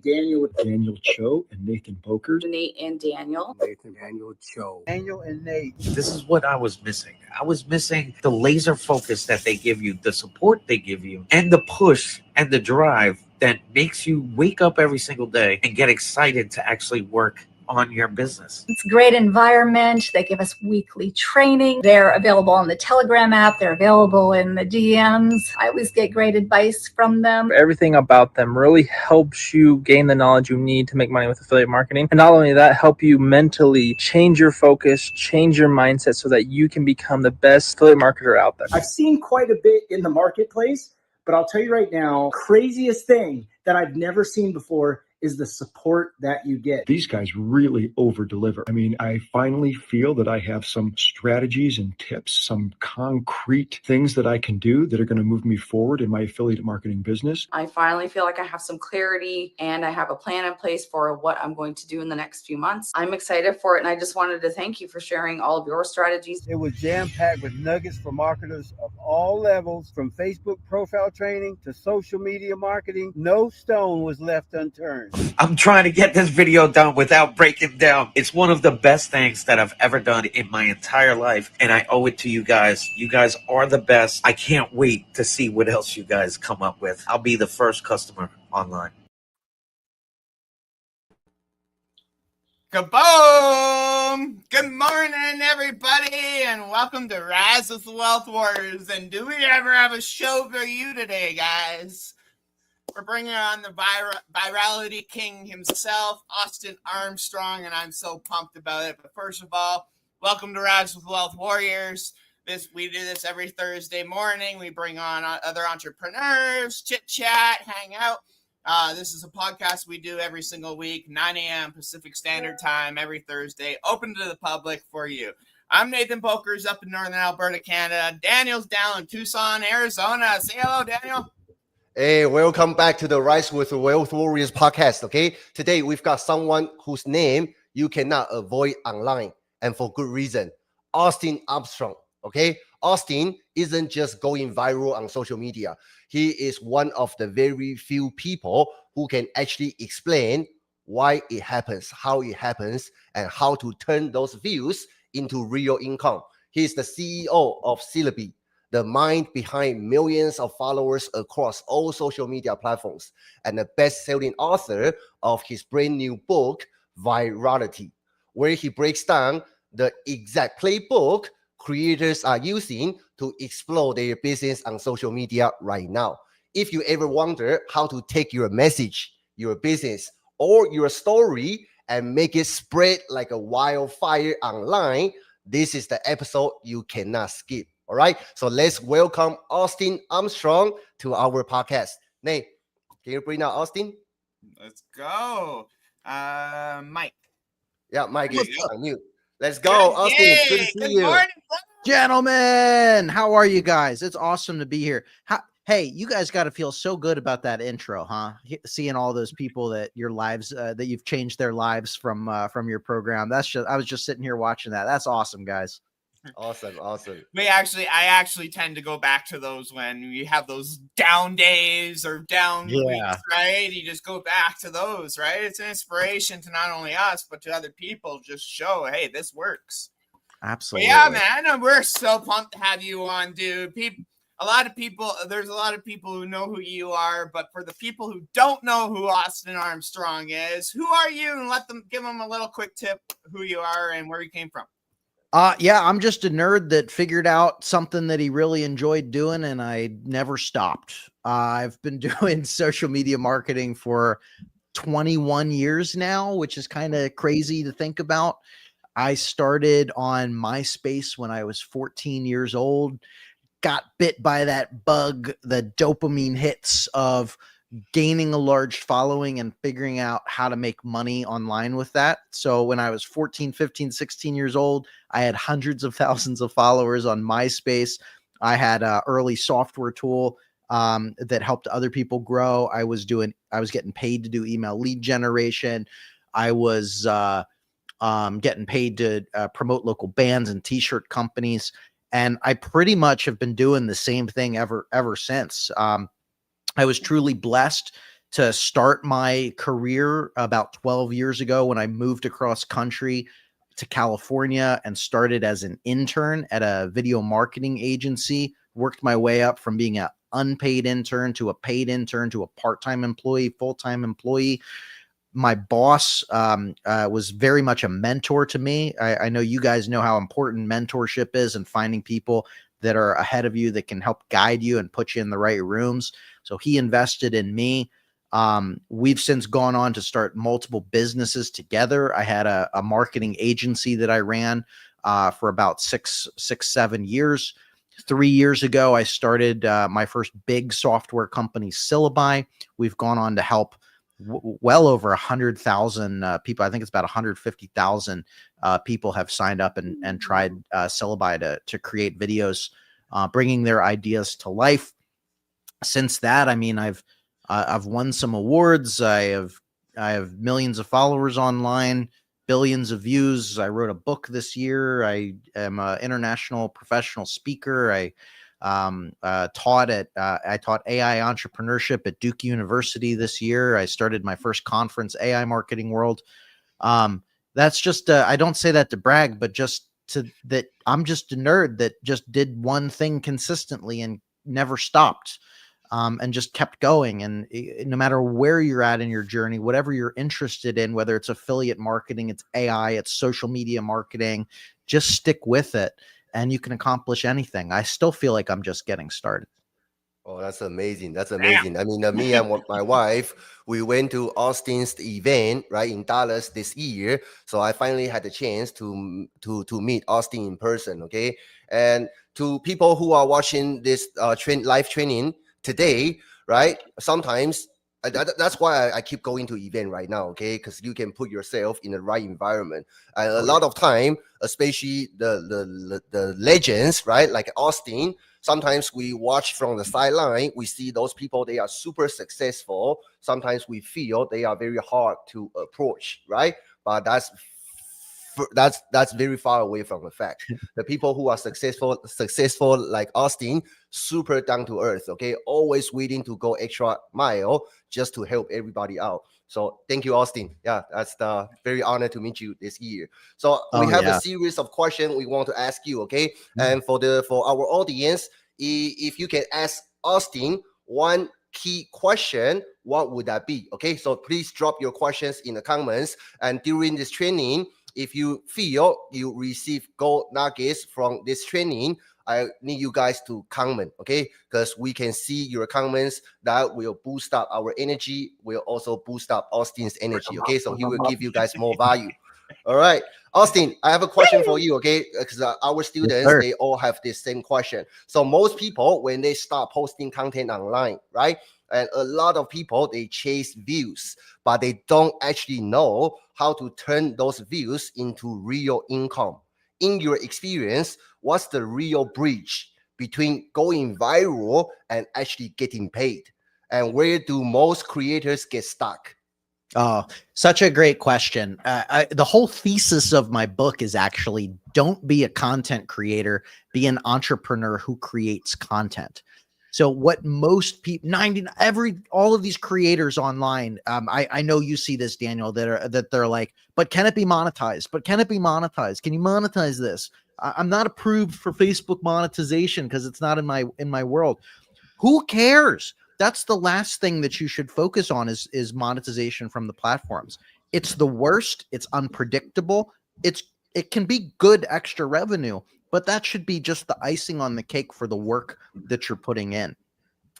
Daniel. Daniel Cho and Nathan Boker. Nate and Daniel. Nathan, Daniel Cho. Daniel and Nate. This is what I was missing. I was missing the laser focus that they give you, the support they give you, and the push and the drive that makes you wake up every single day and get excited to actually work on your business. It's a great environment. They give us weekly training. They're available on the Telegram app. They're available in the DMs. I always get great advice from them. Everything about them really helps you gain the knowledge you need to make money with affiliate marketing. And not only that, help you mentally change your focus, change your mindset so that you can become the best affiliate marketer out there. I've seen quite a bit in the marketplace, but I'll tell you right now, craziest thing that I've never seen before is the support that you get. These guys really over deliver. I mean, I finally feel that I have some strategies and tips, some concrete things that I can do that are going to move me forward in my affiliate marketing business. I finally feel like I have some clarity and I have a plan in place for what I'm going to do in the next few months. I'm excited for it, and I just wanted to thank you for sharing all of your strategies. It was jam-packed with nuggets for marketers of all levels, from Facebook profile training to social media marketing. No stone was left unturned. I'm trying to get this video done without breaking down. It's one of the best things that I've ever done in my entire life, and I owe it to you guys. You guys are the best. I can't wait to see what else you guys come up with. I'll be the first customer online. Kaboom! Good morning, everybody, and welcome to Rise with the Wealth Warriors. And do we ever have a show for you today, guys? We're bringing on the virality king himself, Austin Armstrong, and I'm so pumped about it. But first of all, welcome to Rise with Wealth Warriors. We do this every Thursday morning. We bring on other entrepreneurs, chit-chat, hang out. This is a podcast we do every single week, 9 a.m. Pacific Standard Time, every Thursday, open to the public for you. I'm Nathan Bokers up in Northern Alberta, Canada. Daniel's down in Tucson, Arizona. Say hello, Daniel. Hey, welcome back to the Rise with the Wealth Warriors podcast, okay? Today, we've got someone whose name you cannot avoid online, and for good reason. Austin Armstrong, okay? Austin isn't just going viral on social media. He is one of the very few people who can actually explain why it happens, how it happens, and how to turn those views into real income. He's the CEO of Syllabi, the mind behind millions of followers across all social media platforms, and the best-selling author of his brand new book, Virality, where he breaks down the exact playbook creators are using to explode their business on social media right now. If you ever wonder how to take your message, your business, or your story and make it spread like a wildfire online, this is the episode you cannot skip. All right, so let's welcome Austin Armstrong to our podcast. Nate, can you bring out Austin? Let's go. Mike. Yeah, Mike is on mute. Let's go, Austin. It's good to see you. Morning, Gentlemen, how are you guys? It's awesome to be here. Hey, you guys got to feel so good about that intro, huh? Seeing all those people that your lives, that you've changed their lives from your program. I was just sitting here watching that. That's awesome, guys. Awesome. I actually tend to go back to those when you have those down days or down weeks, right? You just go back to those, right? It's an inspiration to not only us, but to other people. Just show, hey, this works. Absolutely. But yeah, man, we're so pumped to have you on, dude. There's a lot of people who know who you are, but for the people who don't know who Austin Armstrong is, who are you? And give them a little quick tip who you are and where you came from. I'm just a nerd that figured out something that he really enjoyed doing, and I never stopped. I've been doing social media marketing for 21 years now, which is kind of crazy to think about. I started on MySpace when I was 14 years old, got bit by that bug, the dopamine hits of gaining a large following and figuring out how to make money online with that. So when I was 14, 15, 16 years old, I had hundreds of thousands of followers on MySpace. I had an early software tool that helped other people grow. I was getting paid to do email lead generation. I was getting paid to promote local bands and t-shirt companies. And I pretty much have been doing the same thing ever since. I was truly blessed to start my career about 12 years ago when I moved across country to California and started as an intern at a video marketing agency, worked my way up from being an unpaid intern to a paid intern to a part-time employee, full-time employee. My boss was very much a mentor to me. I know you guys know how important mentorship is and finding people that are ahead of you that can help guide you and put you in the right rooms. So he invested in me. We've since gone on to start multiple businesses together. I had a marketing agency that I ran for about six, 7 years. 3 years ago, I started my first big software company, Syllabi. We've gone on to help well over 100,000 people. I think it's about 150,000 people have signed up and tried Syllabi to create videos, bringing their ideas to life. Since that, I mean, I've won some awards. I have millions of followers online, billions of views. I wrote a book this year. I am an international professional speaker. I taught AI entrepreneurship at Duke University this year. I started my first conference, AI Marketing World. That's just I don't say that to brag, but just that I'm just a nerd that just did one thing consistently and never stopped. And just kept going. And no matter where you're at in your journey, whatever you're interested in, whether it's affiliate marketing, it's AI, it's social media marketing, just stick with it and you can accomplish anything. I still feel like I'm just getting started. Oh, that's amazing. That's amazing. I mean, me and my wife, we went to Austin's event, right, in Dallas this year. So I finally had the chance to meet Austin in person, okay? And to people who are watching this live training today, right, sometimes that's why I keep going to event right now, okay? Because you can put yourself in the right environment. And a lot of time, especially the legends, right, like Austin, sometimes we watch from the sideline, we see those people, they are super successful. Sometimes we feel they are very hard to approach, right? But that's very far away from the fact. The people who are successful like Austin, super down to earth, okay? Always willing to go extra mile just to help everybody out. So thank you, Austin. Yeah, that's very honored to meet you this year. So we have a series of questions we want to ask you, okay? And for our audience, if you can ask Austin one key question, what would that be? Okay, so please drop your questions in the comments. And during this training, if you feel you receive gold nuggets from this training, I need you guys to comment, okay? Because we can see your comments. That will boost up our energy, will also boost up Austin's energy, okay? So he will give you guys more value. All right, Austin, I have a question for you, okay? Because our students, they all have this same question. So most people, when they start posting content online, right? And a lot of people, they chase views, but they don't actually know how to turn those views into real income. In your experience, what's the real bridge between going viral and actually getting paid? And where do most creators get stuck? Oh, such a great question. The whole thesis of my book is actually don't be a content creator, be an entrepreneur who creates content. So what most people, all of these creators online, I know you see this, Daniel, that they're like, but can it be monetized? But can it be monetized? Can you monetize this? I'm not approved for Facebook monetization because it's not in my world. Who cares? That's the last thing that you should focus on is monetization from the platforms. It's the worst. It's unpredictable. It can be good extra revenue, but that should be just the icing on the cake for the work that you're putting in.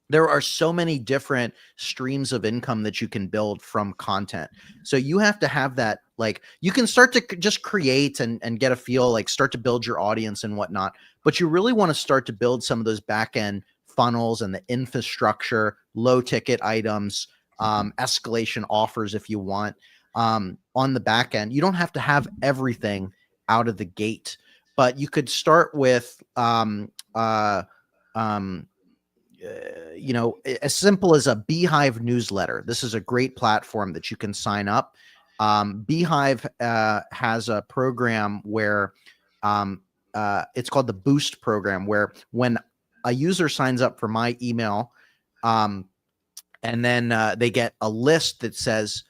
There are so many different streams of income that you can build from content. So you have to have that, like, you can start to just create and get a feel, like start to build your audience and whatnot, but you really want to start to build some of those back end funnels and the infrastructure, low ticket items, escalation offers if you want, on the back end. You don't have to have everything out of the gate, but you could start with as simple as a Beehive newsletter. This is a great platform that you can sign up. Beehive has a program where it's called the Boost program, where when a user signs up for my email And then they get a list that says,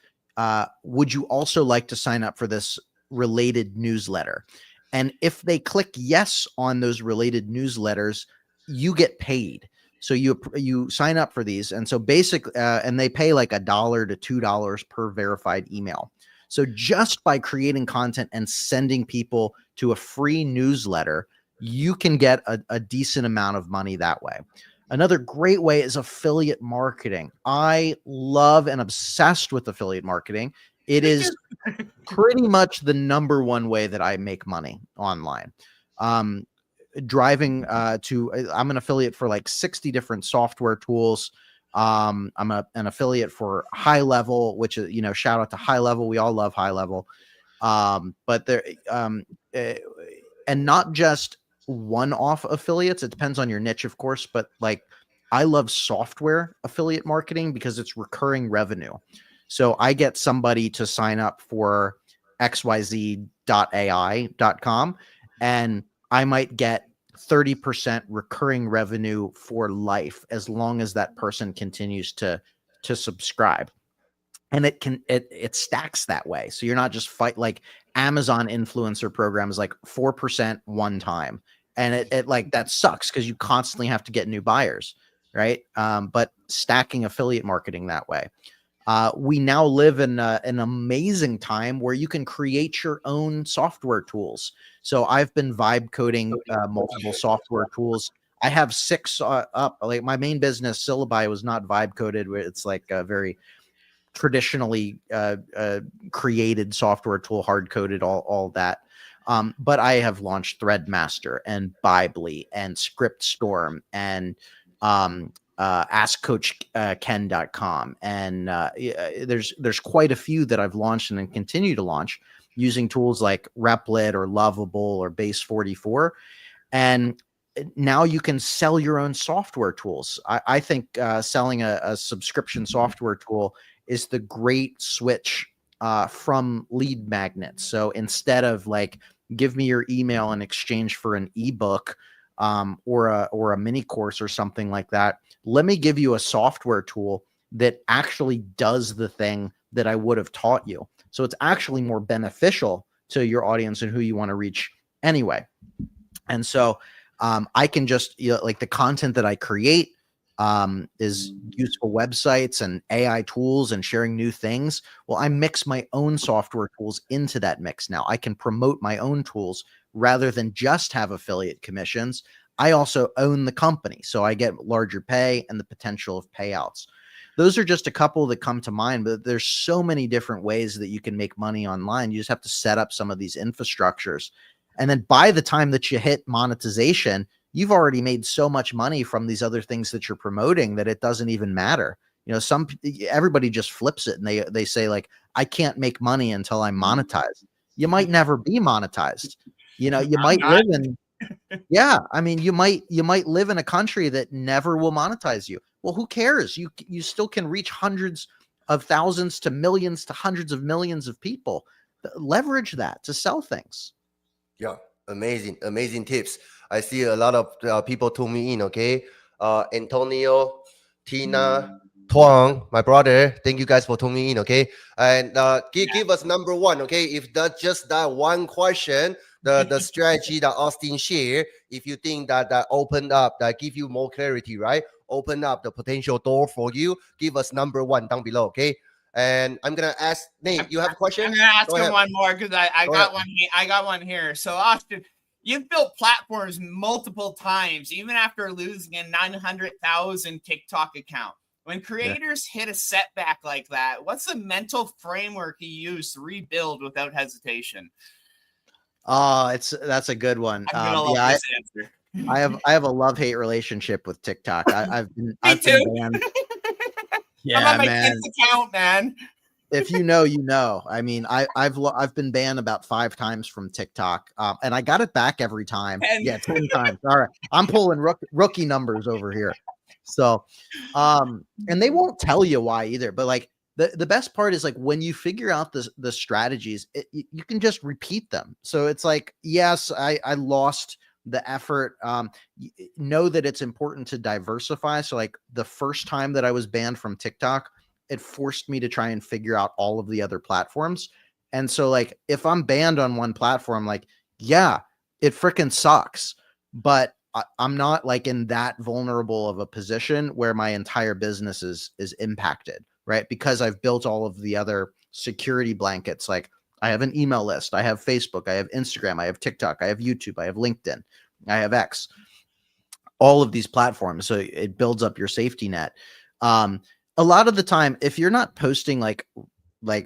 would you also like to sign up for this related newsletter? And if they click yes on those related newsletters, you get paid. So you sign up for these. And so basically, and they pay like $1 to $2 per verified email. So just by creating content and sending people to a free newsletter, you can get a decent amount of money that way. Another great way is affiliate marketing. I love and obsessed with affiliate marketing. It is pretty much the number one way that I make money online. Driving I'm an affiliate for like 60 different software tools. I'm an affiliate for High Level, which is, shout out to High Level. We all love High Level. But there, and not just one-off affiliates. It depends on your niche, of course, but like I love software affiliate marketing because it's recurring revenue. So I get somebody to sign up for xyz.ai.com and I might get 30% recurring revenue for life as long as that person continues to subscribe. And it stacks that way. So you're not just like Amazon influencer programs, like 4% one time. And it like, that sucks because you constantly have to get new buyers, right? But stacking affiliate marketing that way. We now live in an amazing time where you can create your own software tools. So I've been vibe coding multiple software tools. I have 6 up. Like my main business, Syllabi, was not vibe coded. It's like a very traditionally created software tool, hard coded, all that. But I have launched Threadmaster and Bibly and ScriptStorm and AskCoachKen.com. And there's quite a few that I've launched and continue to launch using tools like Replit or Lovable or Base 44. And now you can sell your own software tools. I think selling a subscription software tool is the great switch from lead magnets. So instead of like, give me your email in exchange for an ebook or a mini course or something like that, let me give you a software tool that actually does the thing that I would have taught you. So it's actually more beneficial to your audience and who you want to reach anyway. And so I can just, like the content that I create is useful websites and AI tools and sharing new things. Well, I mix my own software tools into that mix now. I can promote my own tools rather than just have affiliate commissions. I also own the company, so I get larger pay and the potential of payouts. Those are just a couple that come to mind, but there's so many different ways that you can make money online. You just have to set up some of these infrastructures. And then by the time that you hit monetization, you've already made so much money from these other things that you're promoting that it doesn't even matter. Everybody just flips it and they say like, I can't make money until I'm monetized. You might never be monetized. You might live in, you might live in a country that never will monetize you. Well, who cares? You still can reach hundreds of thousands to millions to hundreds of millions of people. Leverage that to sell things. Yeah, amazing tips. I see a lot of people tune in. Okay, Antonio, Tina, Tuang, my brother. Thank you guys for tuning in. Okay, and give us number one. Okay, if that's just that one question, the strategy that Austin shared, if you think that opened up, that give you more clarity, right? Open up the potential door for you. Give us number one down below. Okay. And I'm gonna ask Nate. You have a question? I'm gonna ask him one more because I got one. I got one here. So Austin, you've built platforms multiple times, even after losing a 900,000 TikTok account. When creators hit a setback like that, what's the mental framework you use to rebuild without hesitation? Oh, that's a good one. I'm gonna love this answer. I have a love-hate relationship with TikTok. I've been banned. Yeah, I'm on my kid's account, man. If you know, you know. I mean, I've been banned about 5 times from TikTok, and I got it back every time. 10 times. All right, I'm pulling rookie numbers over here. So, and they won't tell you why either. But like the best part is like when you figure out the strategies, you can just repeat them. So it's like, yes, I lost the effort. Know that it's important to diversify. So like the first time that I was banned from TikTok, it forced me to try and figure out all of the other platforms. And so like if I'm banned on one platform, like, yeah, it freaking sucks, but I'm not like in that vulnerable of a position where my entire business is impacted, right? Because I've built all of the other security blankets. Like I have an email list, I have Facebook, I have Instagram, I have TikTok, I have YouTube, I have LinkedIn, I have X, all of these platforms. So it builds up your safety net. A lot of the time, if you're not posting like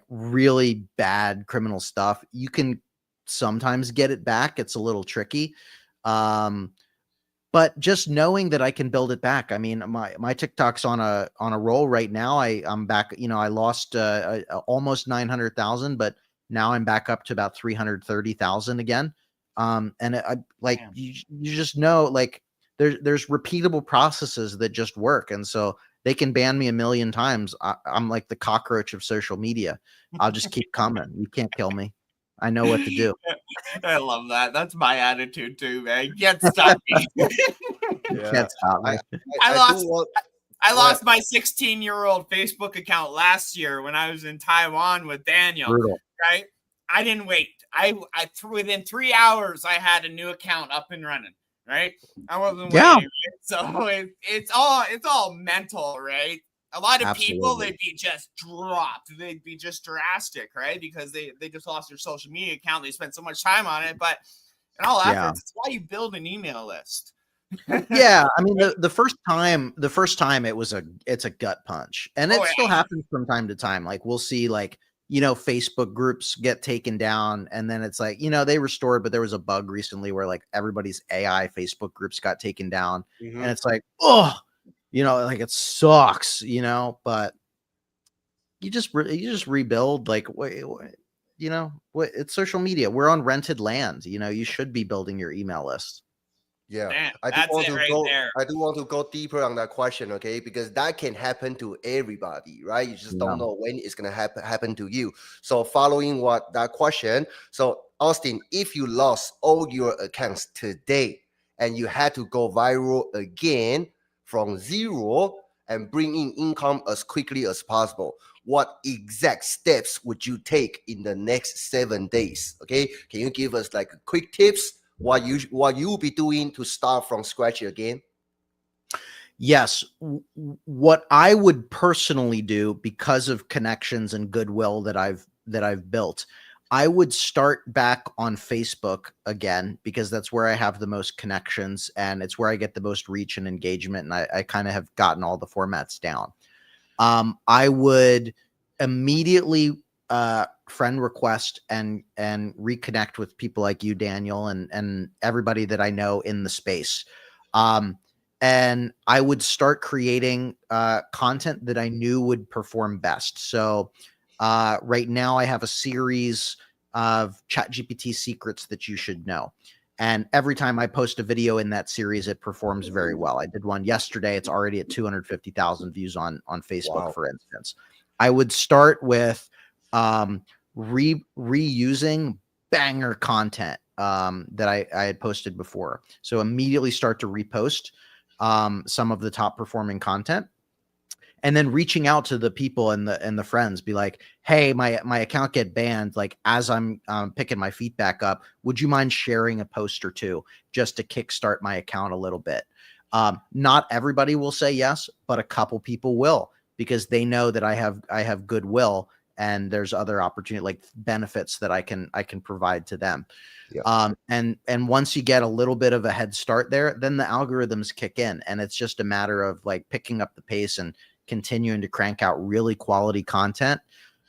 really bad criminal stuff, you can sometimes get it back. It's a little tricky. But just knowing that I can build it back. I mean, my TikTok's on a roll right now. I'm back, I lost almost 900,000, but now I'm back up to about 330,000 again. And I like, you just know, like there's repeatable processes that just work. And so they can ban me a million times. I'm like the cockroach of social media. I'll just keep coming. You can't kill me. I know what to do. I love that. That's my attitude too, man. You can't stop me. You can't stop me. I lost my 16-year-old Facebook account last year when I was in Taiwan with Daniel. Brutal. Right? I didn't wait. Within 3 hours, I had a new account up and running. Right? I wasn't waiting. Right? So it's all mental, right? A lot of people, they'd be just dropped. They'd be just drastic, right? Because they just lost their social media account. They spent so much time on it. But in all efforts, it's why you build an email list. Yeah, I mean the first time it's a gut punch, and it still happens from time to time. Like we'll see like Facebook groups get taken down, and then it's like they restored, but there was a bug recently where like everybody's AI Facebook groups got taken down, and it's like like it sucks, but you just rebuild. Like it's social media. We're on rented land. You should be building your email list. Yeah, Damn, I do want to go deeper on that question, okay? Because that can happen to everybody, right? You just don't know when it's gonna happen to you. So following what that question, so Austin, if you lost all your accounts today and you had to go viral again from zero and bring in income as quickly as possible, what exact steps would you take in the next 7 days? Okay, can you give us like quick tips? What you will be doing to start from scratch again? Yes. What I would personally do, because of connections and goodwill that I've built, I would start back on Facebook again, because that's where I have the most connections and it's where I get the most reach and engagement. And I kind of have gotten all the formats down. I would immediately friend request and reconnect with people like you, Daniel, and everybody that I know in the space. And I would start creating content that I knew would perform best. So right now I have a series of ChatGPT secrets that you should know. And every time I post a video in that series, it performs very well. I did one yesterday. It's already at 250,000 views on Facebook, for instance. I would start with reusing banger content that I had posted before. So immediately start to repost some of the top performing content, and then reaching out to the people and the friends, be like, hey, my account get banned. Like as I'm picking my feet back up, would you mind sharing a post or two just to kickstart my account a little bit? Not everybody will say yes, but a couple people will, because they know that I have goodwill and there's other opportunity, like benefits that I can provide to them. Yeah. And once you get a little bit of a head start there, then the algorithms kick in, and it's just a matter of like picking up the pace and continuing to crank out really quality content,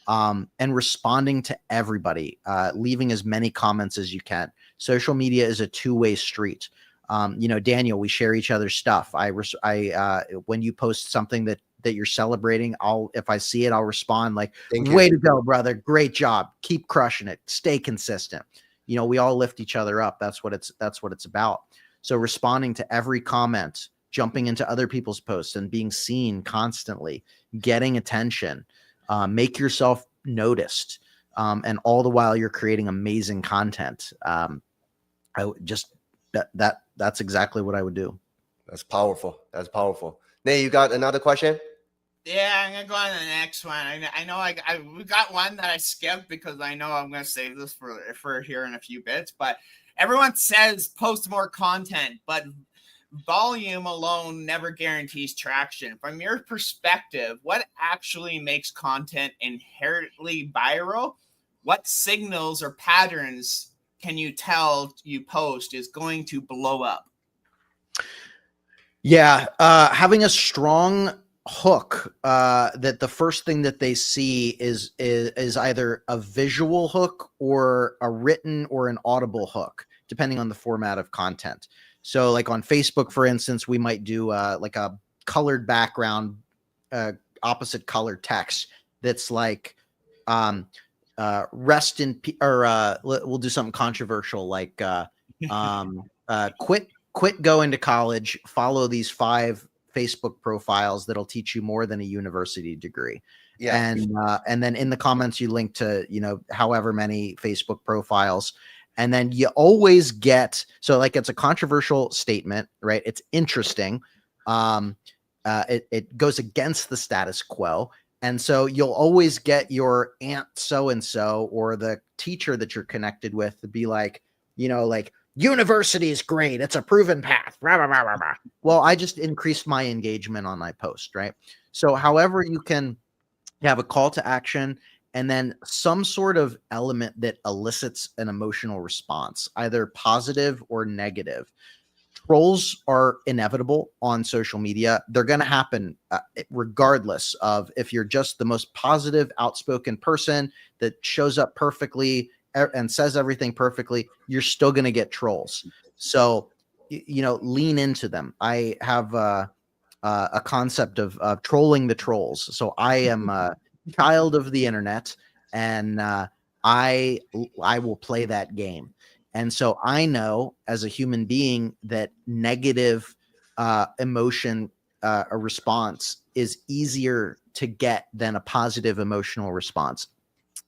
and responding to everybody, leaving as many comments as you can. Social media is a two-way street. Daniel, we share each other's stuff. When you post something that you're celebrating, if I see it, I'll respond like, way to go, brother. Great job. Keep crushing it. Stay consistent. We all lift each other up. That's what it's about. So responding to every comment, jumping into other people's posts and being seen constantly, getting attention, make yourself noticed. And all the while you're creating amazing content. that's exactly what I would do. That's powerful. That's powerful. Nate, you got another question? Yeah, I'm gonna go on to the next one. I know we got one that I skipped because I know I'm gonna save this for here in a few bits. But everyone says post more content, but volume alone never guarantees traction. From your perspective, what actually makes content inherently viral? What signals or patterns can you tell you post is going to blow up? Yeah, having a strong hook that the first thing that they see is either a visual hook or a written or an audible hook, depending on the format of content. So, like on Facebook, for instance, we might do like a colored background, opposite color text that's like rest in or we'll do something controversial like quit going to college, follow these 5 Facebook profiles that'll teach you more than a university degree. Yeah. And then in the comments you link to, however many Facebook profiles. And then you always get, so like it's a controversial statement, right? It's interesting. It goes against the status quo. And so you'll always get your aunt so-and-so or the teacher that you're connected with to be like, like, university is great. It's a proven path. Rah, rah, rah, rah, rah. Well, I just increased my engagement on my post, right? So however you can have a call to action and then some sort of element that elicits an emotional response, either positive or negative. Trolls are inevitable on social media. They're going to happen regardless of if you're just the most positive, outspoken person that shows up perfectly and says everything perfectly, you're still going to get trolls. So, lean into them. I have a concept of trolling the trolls. So I am a child of the internet, and I will play that game. And so I know as a human being that negative emotion, a response is easier to get than a positive emotional response.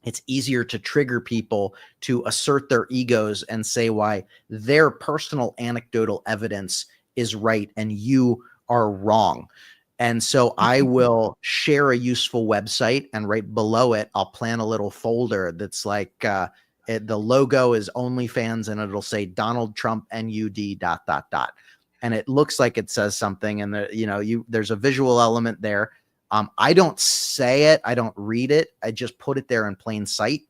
It's easier to trigger people to assert their egos and say why their personal anecdotal evidence is right and you are wrong. And so I will share a useful website, and right below it, I'll plan a little folder that's like the logo is OnlyFans, and it'll say Donald Trump NUD ... And it looks like it says something, and there's a visual element there. I don't say it. I don't read it. I just put it there in plain sight.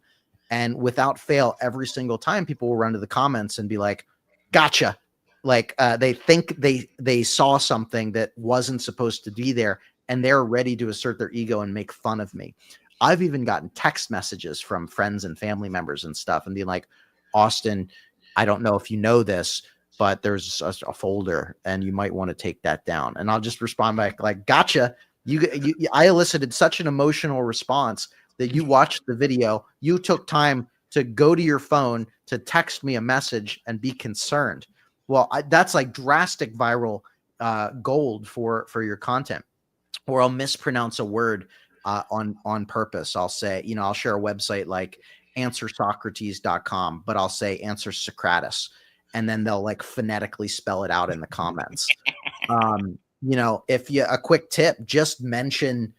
And without fail, every single time people will run to the comments and be like, gotcha. Like they think they saw something that wasn't supposed to be there, and they're ready to assert their ego and make fun of me. I've even gotten text messages from friends and family members and stuff and being like, Austin, I don't know if you know this, but there's a folder and you might want to take that down. And I'll just respond back like, gotcha. I elicited such an emotional response that you watched the video. You took time to go to your phone to text me a message and be concerned. Well, that's like drastic viral gold for your content. Or I'll mispronounce a word on purpose. I'll say, I'll share a website like answersocrates.com, but I'll say answer Socrates, and then they'll like phonetically spell it out in the comments. If you a quick tip, just mention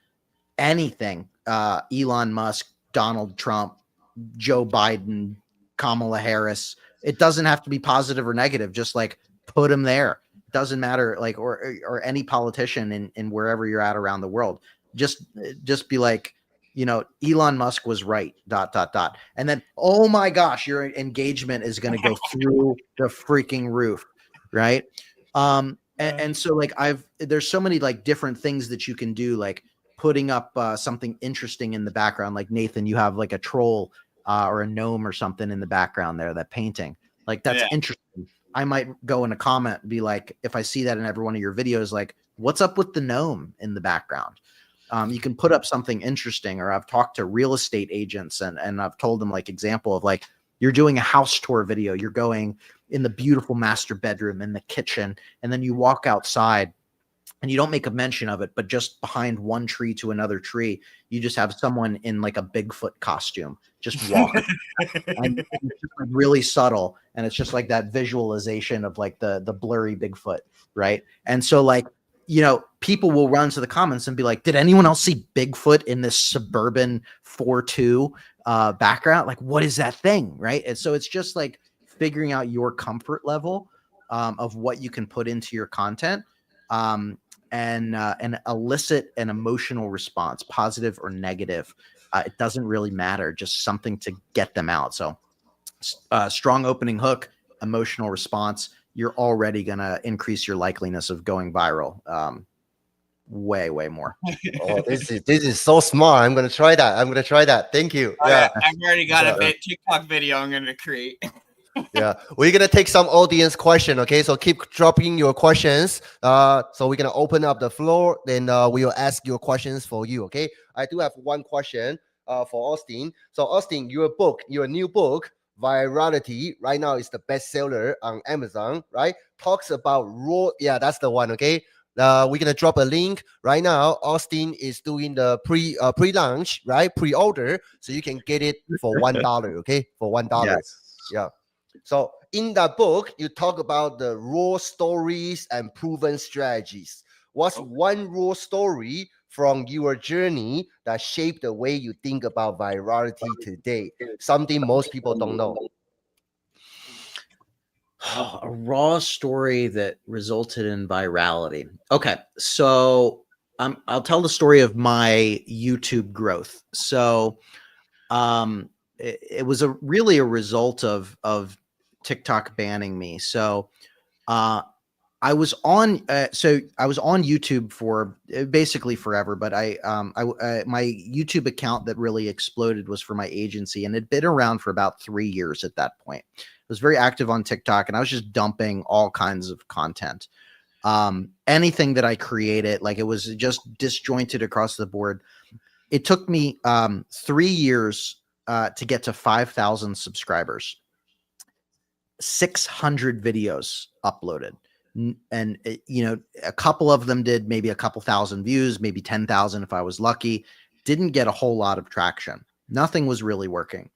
anything, Elon Musk, Donald Trump, Joe Biden, Kamala Harris. It doesn't have to be positive or negative. Just like put them there. Doesn't matter. Like, or any politician in wherever you're at around the world. Just be like, Elon Musk was right, ... And then, oh my gosh, your engagement is going to go through the freaking roof. Right. And so like there's so many like different things that you can do, like putting up something interesting in the background. Like Nathan, you have like a troll or a gnome or something in the background there, that painting, like that's interesting. I might go in a comment and be like, if I see that in every one of your videos, like what's up with the gnome in the background? You can put up something interesting. Or I've talked to real estate agents and I've told them like example of like, you're doing a house tour video. You're going in the beautiful master bedroom, in the kitchen, and then you walk outside and you don't make a mention of it, but just behind one tree to another tree, you just have someone in like a Bigfoot costume just walking. And it's just like really subtle, and it's just like that visualization of like the blurry Bigfoot, right? And so like, you know, people will run to the comments and be like, did anyone else see Bigfoot in this suburban 4.2 background? Like, what is that thing, right? And so it's just like figuring out your comfort level of what you can put into your content, and elicit an emotional response, positive or negative. It doesn't really matter, just something to get them out. So strong opening hook, emotional response, you're already going to increase your likeliness of going viral. Way more. Oh, this is so smart. I'm gonna try that. Thank you. Yeah, I've already got a bit TikTok video I'm gonna create. yeah. We're gonna take some audience question. Okay, so keep dropping your questions. So we're gonna open up the floor. Then we'll ask your questions for you. Okay. I do have one question for Austin. So Austin, your new book, Virality, right now is the bestseller on Amazon. Right? Talks about raw. Yeah, that's the one. Okay. We're gonna drop a link right now. Austin is doing the pre-launch, right? Pre-order, so you can get it for $1. Okay, for $1. Yes. Yeah. So in that book, you talk about the raw stories and proven strategies. What's one raw story from your journey that shaped the way you think about virality today? Something most people don't know. A raw story that resulted in virality. Okay, so I'll tell the story of my YouTube growth. So it was really a result of TikTok banning me. So I was on YouTube for basically forever, but my YouTube account that really exploded was for my agency, and it'd been around for about 3 years at that point. I was very active on TikTok, and I was just dumping all kinds of content. Anything that I created, like it was just disjointed across the board. It took me 3 years to get to 5,000 subscribers, 600 videos uploaded. And you know, a couple of them did maybe a couple thousand views, maybe 10,000 if I was lucky. Didn't get a whole lot of traction. Nothing was really working.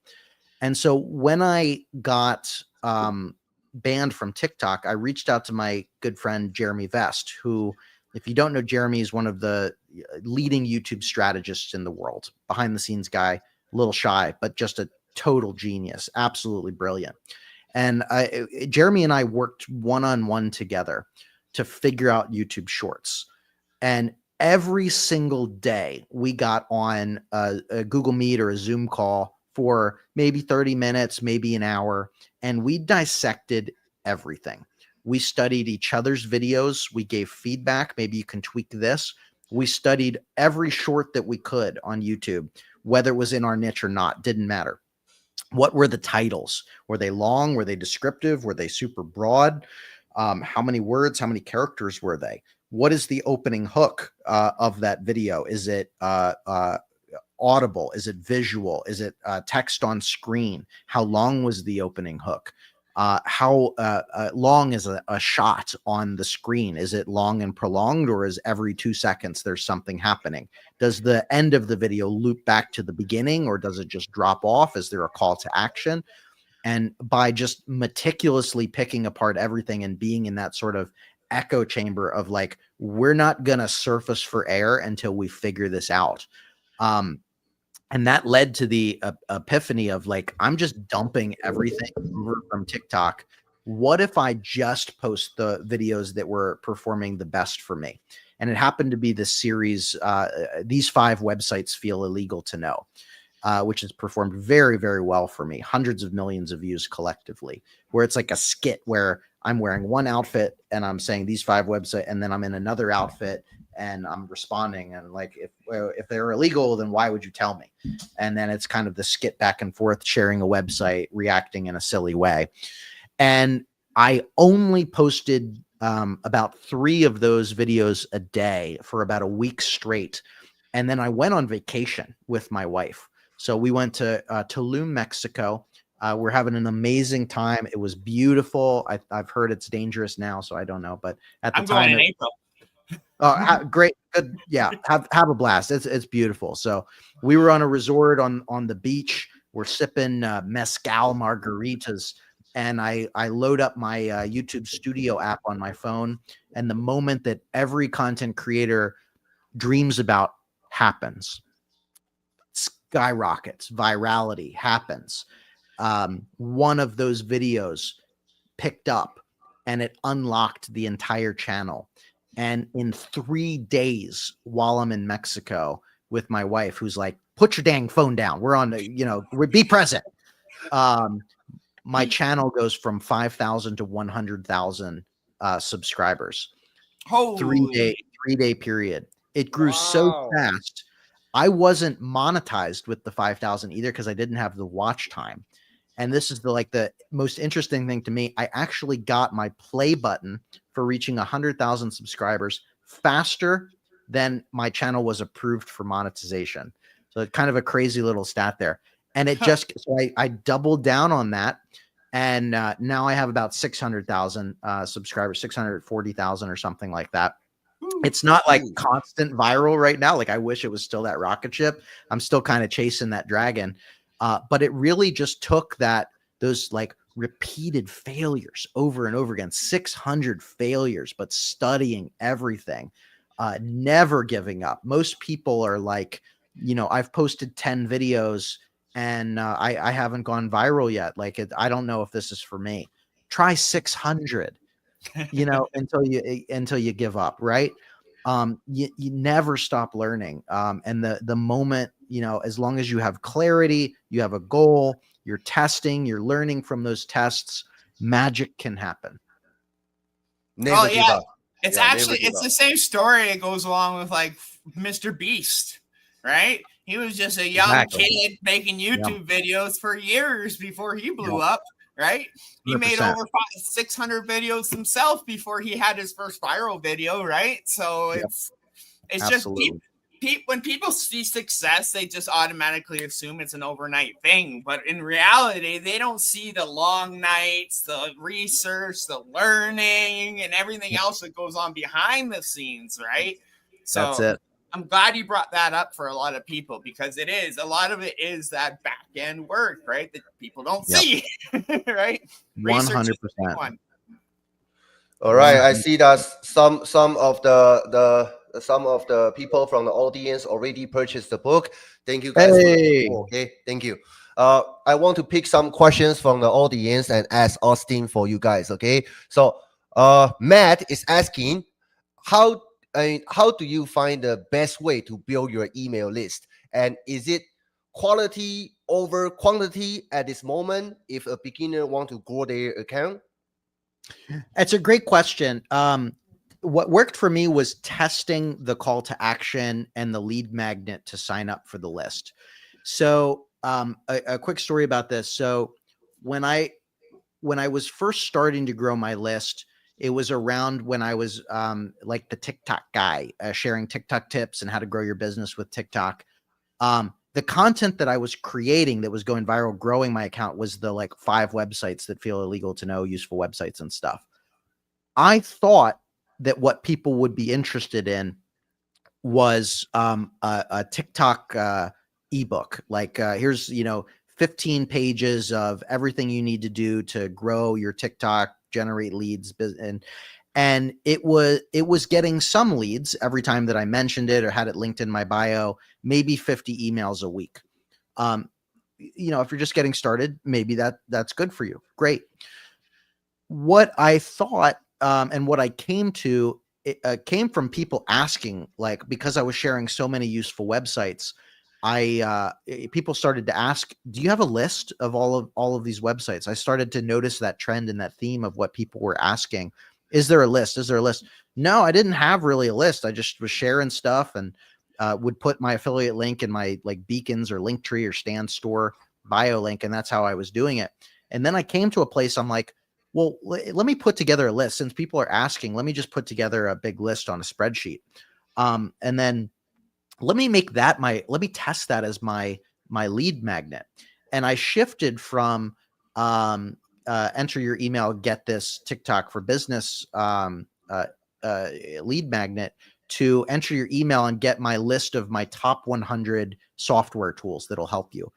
And so when I got banned from TikTok, I reached out to my good friend Jeremy Vest, who, if you don't know, Jeremy is one of the leading YouTube strategists in the world. Behind the scenes guy, a little shy, but just a total genius, absolutely brilliant. And Jeremy and I worked one-on-one together to figure out YouTube Shorts. And every single day we got on a Google Meet or a Zoom call for maybe 30 minutes, maybe an hour, and we dissected everything. We studied each other's videos. We gave feedback. Maybe you can tweak this. We studied every short that we could on YouTube, whether it was in our niche or not, didn't matter. What were the titles? Were they long? Were they descriptive? Were they super broad? How many words? How many characters were they? What is the opening hook of that video? Is it audible? Is it visual? Is it text on screen? How long was the opening hook? How long is a shot on the screen? Is it long and prolonged, or is every 2 seconds there's something happening? Does the end of the video loop back to the beginning, or does it just drop off? Is there a call to action? And by just meticulously picking apart everything and being in that sort of echo chamber of like, we're not going to surface for air until we figure this out. And that led to the epiphany of like, I'm just dumping everything over from TikTok. What if I just post the videos that were performing the best for me? And it happened to be this series, These 5 Websites Feel Illegal to Know, which has performed very, very well for me. Hundreds of millions of views collectively, where it's like a skit where I'm wearing one outfit and I'm saying these 5 websites, and then I'm in another outfit and I'm responding, and like, if they're illegal, then why would you tell me? And then it's kind of the skit back and forth, sharing a website, reacting in a silly way. And I only posted about 3 of those videos a day for about a week straight. And then I went on vacation with my wife. So we went to Tulum, Mexico. We're having an amazing time. It was beautiful. I've heard it's dangerous now, so I don't know. But at the I'm time, going in April. Great. Good. Yeah. Have a blast. It's beautiful. So we were on a resort on the beach. We're sipping mezcal margaritas, and I load up my YouTube Studio app on my phone, and the moment that every content creator dreams about happens, skyrockets, virality happens. One of those videos picked up, and it unlocked the entire channel. And in 3 days, while I'm in Mexico with my wife, who's like, "Put your dang phone down. We're on the, be present." My channel goes from 5,000 to 100,000 subscribers. Holy 3-day period. It grew so Wow. fast. I wasn't monetized with the 5,000 either because I didn't have the watch time. And this is the most interesting thing to me. I actually got my play button for reaching 100,000 subscribers faster than my channel was approved for monetization. So it's kind of a crazy little stat there. And it just, so I doubled down on that. And now I have about 600,000 subscribers, 640,000 or something like that. It's not like constant viral right now. Like I wish it was still that rocket ship. I'm still kind of chasing that dragon. But it really just took those like repeated failures over and over again, 600 failures, but studying everything, never giving up. Most people are like, I've posted 10 videos and I haven't gone viral yet. Like I don't know if this is for me. Try 600, until you give up, right? You never stop learning. And the moment, as long as you have clarity, you have a goal, you're testing, you're learning from those tests, magic can happen. Never give up. It's Yeah, never actually give it's up. the same story. It goes along with like Mr. Beast, right? He was just a young Exactly. kid making YouTube videos for years before he blew Yeah. up, right? He made 100%. over 600 videos himself before he had his first viral video, right? So Yep. it's just Absolutely. when people see success, they just automatically assume it's an overnight thing. But in reality, they don't see the long nights, the research, the learning, and everything else that goes on behind the scenes, right? So That's it. I'm glad you brought that up for a lot of people because a lot of it is that back end work, right? That people don't see, right? Research is the big 100%. one. All right, I see that some of the people from the audience already purchased the book. Thank you guys. Hey. Okay, thank you. I want to pick some questions from the audience and ask Austin for you guys. Okay, so Matt is asking, how do you find the best way to build your email list, and is it quality over quantity at this moment if a beginner want to grow their account? It's a great question. What worked for me was testing the call to action and the lead magnet to sign up for the list. So a quick story about this. So when I was first starting to grow my list, it was around when I was like the TikTok guy, sharing TikTok tips and how to grow your business with TikTok. The content that I was creating that was going viral, growing my account, was the like 5 websites that feel illegal to know, useful websites and stuff. I thought that what people would be interested in was a TikTok ebook. Like here's 15 pages of everything you need to do to grow your TikTok, generate leads, and it was getting some leads every time that I mentioned it or had it linked in my bio, maybe 50 emails a week. If you're just getting started, maybe that's good for you. Great. What I thought and what I came to, it came from people asking, like, because I was sharing so many useful websites, people started to ask, do you have a list of all of these websites? I started to notice that trend and that theme of what people were asking. Is there a list? Is there a list? No, I didn't have really a list. I just was sharing stuff and would put my affiliate link in my like Beacons or Linktree or Stan Store bio link. And that's how I was doing it. And then I came to a place I'm like, well, let me put together a list. Since people are asking, let me just put together a big list on a spreadsheet. And then let me test that as my lead magnet. And I shifted from enter your email, get this TikTok for business lead magnet to enter your email and get my list of my top 100 software tools that'll help you.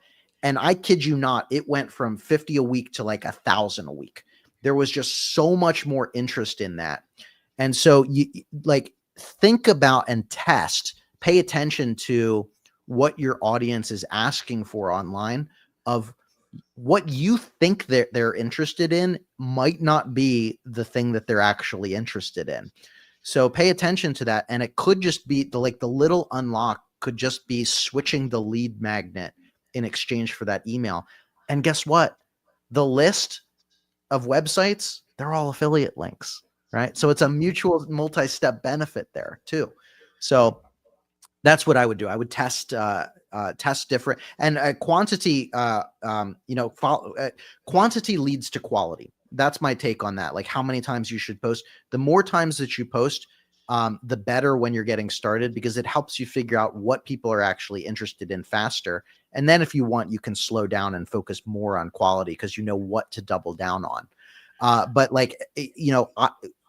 And I kid you not, it went from 50 a week to like 1,000 a week. There was just so much more interest in that. And so you like think about and test, pay attention to what your audience is asking for online, of what you think they're interested in might not be the thing that they're actually interested in. So pay attention to that. And it could just be the little unlock could just be switching the lead magnet in exchange for that email. And guess what? The list of websites, they're all affiliate links, right? So it's a mutual multi-step benefit there too. So that's what I would do. I would test different, and quantity. Quantity leads to quality. That's my take on that. Like how many times you should post. The more times that you post, the better when you're getting started, because it helps you figure out what people are actually interested in faster. And then if you want, you can slow down and focus more on quality because you know what to double down on. But like,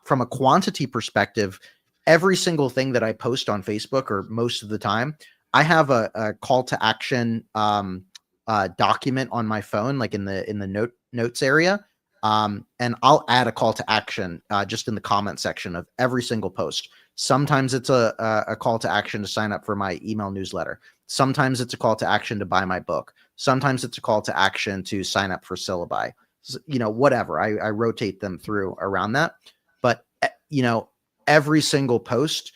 from a quantity perspective, every single thing that I post on Facebook, or most of the time, I have a call to action document on my phone, like in the notes area. And I'll add a call to action just in the comment section of every single post. Sometimes it's a call to action to sign up for my email newsletter. Sometimes it's a call to action to buy my book. Sometimes it's a call to action to sign up for Syllabi. Whatever. I rotate them through around that. But, every single post,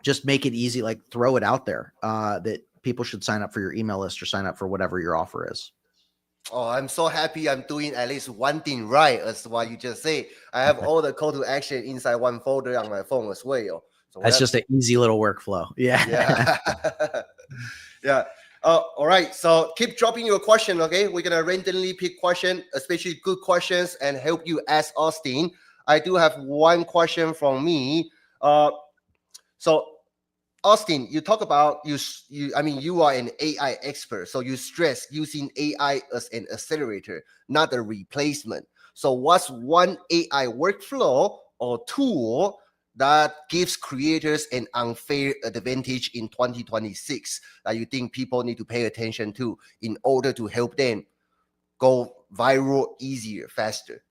just make it easy, like throw it out there that people should sign up for your email list or sign up for whatever your offer is. Oh, I'm so happy I'm doing at least one thing right, as what you just say. I have all the call to action inside one folder on my phone as well. So that's just an easy little workflow. Yeah. Yeah. Yeah. All right. So keep dropping your question. Okay. We're going to randomly pick questions, especially good questions, and help you ask Austin. I do have one question from me. So Austin, you talk about you are an AI expert, so you stress using AI as an accelerator, not a replacement. So what's one AI workflow or tool that gives creators an unfair advantage in 2026 that you think people need to pay attention to in order to help them go viral easier, faster?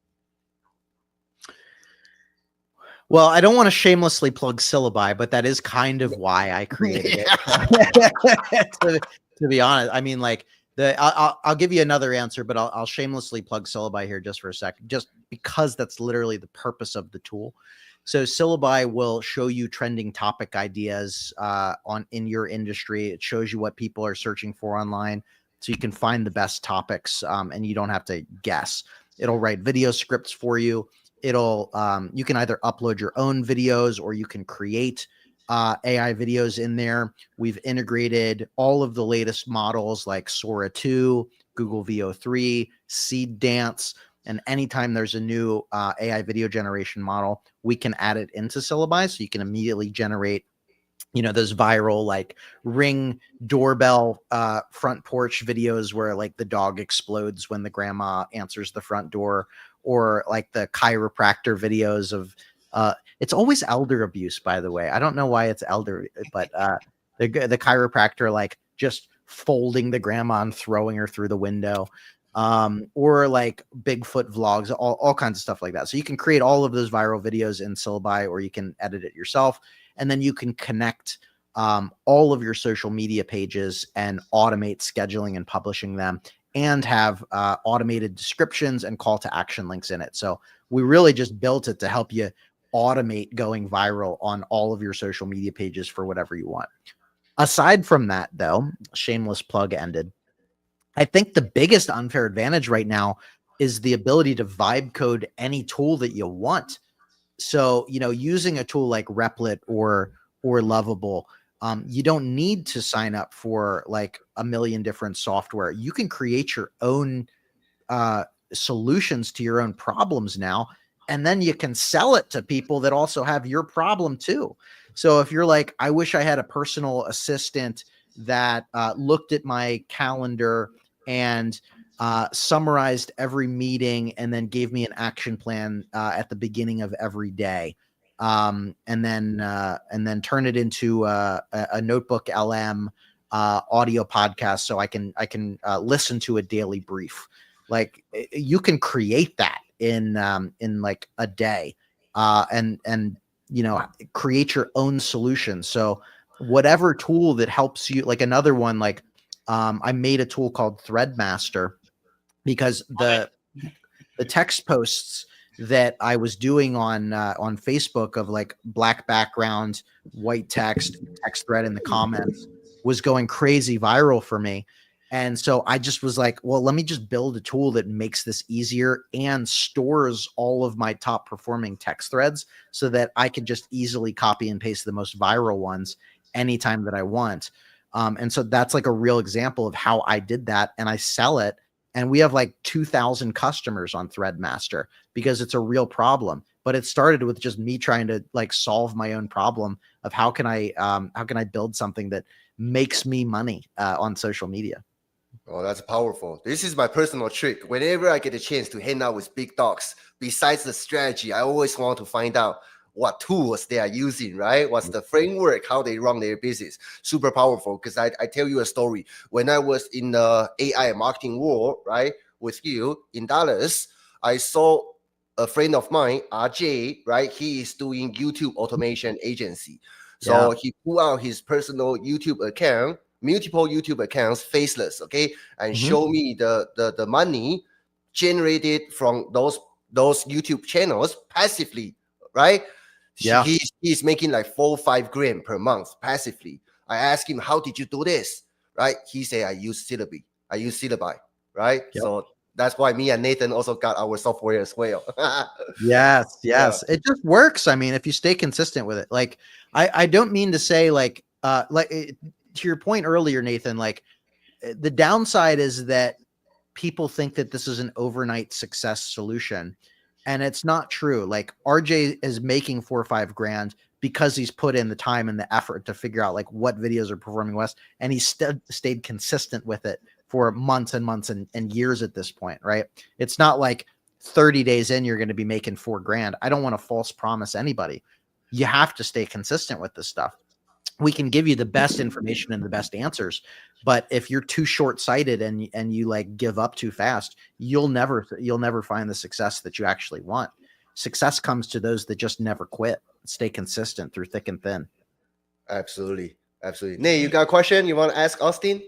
Well, I don't want to shamelessly plug Syllabi, but that is kind of why I created it. to be honest, I mean, like I'll give you another answer, but I'll shamelessly plug Syllabi here just for a second, just because that's literally the purpose of the tool. So Syllabi will show you trending topic ideas in your industry. It shows you what people are searching for online, so you can find the best topics, and you don't have to guess. It'll write video scripts for you. It'll you can either upload your own videos or you can create AI videos in there. We've integrated all of the latest models like Sora 2, Google VO3, Seed Dance, and anytime there's a new AI video generation model, we can add it into Syllabi, so you can immediately generate those viral like Ring doorbell front porch videos where like the dog explodes when the grandma answers the front door, or like the chiropractor videos of it's always elder abuse, by the way. I don't know why it's elder, but the chiropractor like just folding the grandma and throwing her through the window, or like Bigfoot vlogs, all kinds of stuff like that. So you can create all of those viral videos in Syllabi, or you can edit it yourself. And then you can connect all of your social media pages and automate scheduling and publishing them, and have automated descriptions and call to action links in it. So we really just built it to help you automate going viral on all of your social media pages for whatever you want. Aside from that, though, shameless plug ended, I think the biggest unfair advantage right now is the ability to vibe code any tool that you want. So, using a tool like Replit or Lovable, you don't need to sign up for like a million different software. You can create your own solutions to your own problems now, and then you can sell it to people that also have your problem too. So if you're like, I wish I had a personal assistant that looked at my calendar and summarized every meeting and then gave me an action plan at the beginning of every day, and then turn it into a Notebook LM audio podcast, so I can listen to a daily brief. Like, you can create that in like a day, and create your own solution. So whatever tool that helps you, like another one, like I made a tool called Threadmaster, because the text posts that I was doing on Facebook of like black background, white text thread in the comments was going crazy viral for me. And so I just was like, well, let me just build a tool that makes this easier and stores all of my top performing text threads so that I can just easily copy and paste the most viral ones anytime that I want. And so that's like a real example of how I did that. And I sell it. And we have like 2,000 customers on Threadmaster because it's a real problem. But it started with just me trying to like solve my own problem of how can I build something that makes me money on social media. Oh, that's powerful. This is my personal trick. Whenever I get a chance to hang out with big dogs, besides the strategy, I always want to find out what tools they are using, right? What's the framework, how they run their business. Super powerful. Because I tell you a story. When I was in the AI marketing world, right, with you in Dallas, I saw a friend of mine, RJ, right? He is doing YouTube automation agency. So he pulled out his personal YouTube account, multiple YouTube accounts, faceless, okay, and show me the money generated from those YouTube channels passively, right? Yeah, he's making like 4 or 5 grand per month passively. I asked him, how did you do this? Right? He said, I use Syllabi, right? Yep. So that's why me and Nathan also got our software as well. Yes. Yeah. It just works. I mean, if you stay consistent with it, like I don't mean to say like to your point earlier, Nathan, like the downside is that people think that this is an overnight success solution, and it's not true. Like RJ is making 4 or 5 grand because he's put in the time and the effort to figure out like what videos are performing best, and he stayed consistent with it for months and months and years at this point, right? It's not like 30 days in you're going to be making 4 grand. I don't want to false promise anybody. You have to stay consistent with this stuff. We can give you the best information and the best answers, but if you're too short-sighted and you like give up too fast, you'll never find the success that you actually want. Success comes to those that just never quit, stay consistent through thick and thin. Absolutely. Nate, you got a question you want to ask Austin?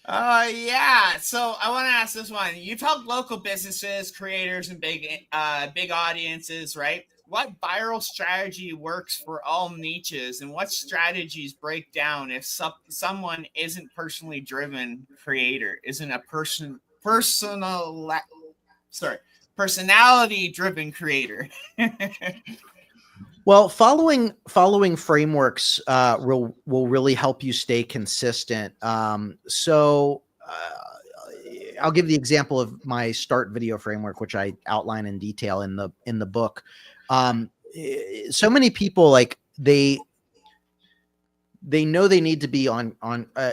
Yeah. So I want to ask this one. You've helped local businesses, creators, and big audiences, right? What viral strategy works for all niches, and what strategies break down if someone isn't personally driven creator, isn't a personality driven creator? Well, following frameworks will really help you stay consistent. So I'll give the example of my start video framework, which I outline in detail in the book. So many people, like they know they need to be on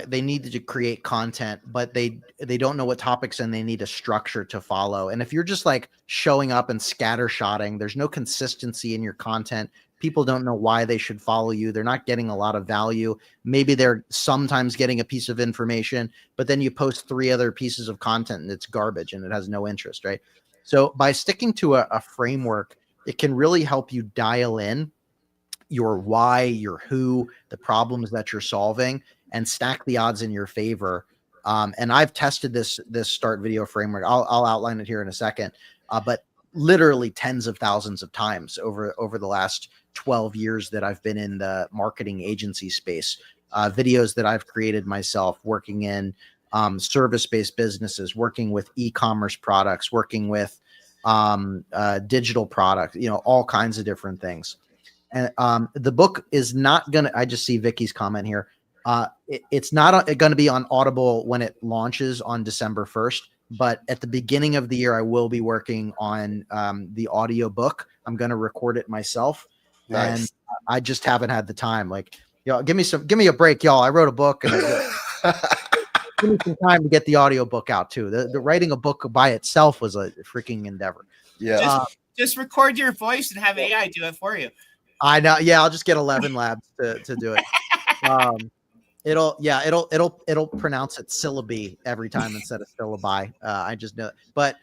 they need to create content, but they don't know what topics, and they need a structure to follow. And if you're just like showing up and scattershotting, there's no consistency in your content. People don't know why they should follow you. They're not getting a lot of value. Maybe they're sometimes getting a piece of information, but then you post 3 other pieces of content and it's garbage and it has no interest, right? So by sticking to a framework, it can really help you dial in your why, your who, the problems that you're solving, and stack the odds in your favor. And I've tested this start video framework. I'll outline it here in a second, but literally tens of thousands of times over the last 12 years that I've been in the marketing agency space. Videos that I've created myself, working in service-based businesses, working with e-commerce products, working with digital products, all kinds of different things. And the book is not gonna, I just see Vicky's comment here. It's not going to be on Audible when it launches on December 1st, but at the beginning of the year, I will be working on the audio book. I'm going to record it myself. Nice. And I just haven't had the time. Like, give me a break, y'all. I wrote a book, and give me some time to get the audio book out too. The writing a book by itself was a freaking endeavor. Yeah. Just record your voice and have AI do it for you. I know. Yeah, I'll just get 11 labs to do it. It'll pronounce it syllabi every time instead of syllabi. I just know it. But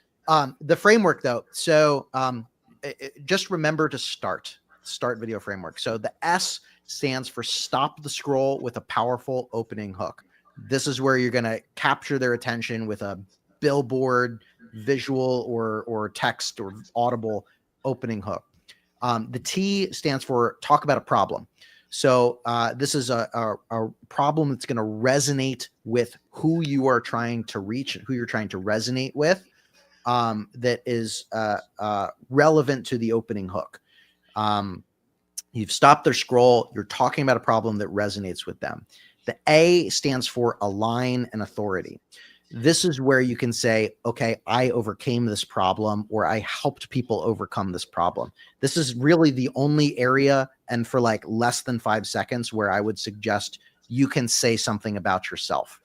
the framework though, so just remember to start video framework. So the S stands for stop the scroll with a powerful opening hook. This is where you're going to capture their attention with a billboard, visual or text or audible opening hook. The T stands for talk about a problem. So this is a problem that's going to resonate with who you are trying to reach, who you're trying to resonate with, that is relevant to the opening hook. You've stopped their scroll. You're talking about a problem that resonates with them. The A stands for align and authority. This is where you can say, okay, I overcame this problem, or I helped people overcome this problem. This is really the only area, and for like less than 5 seconds, where I would suggest you can say something about yourself.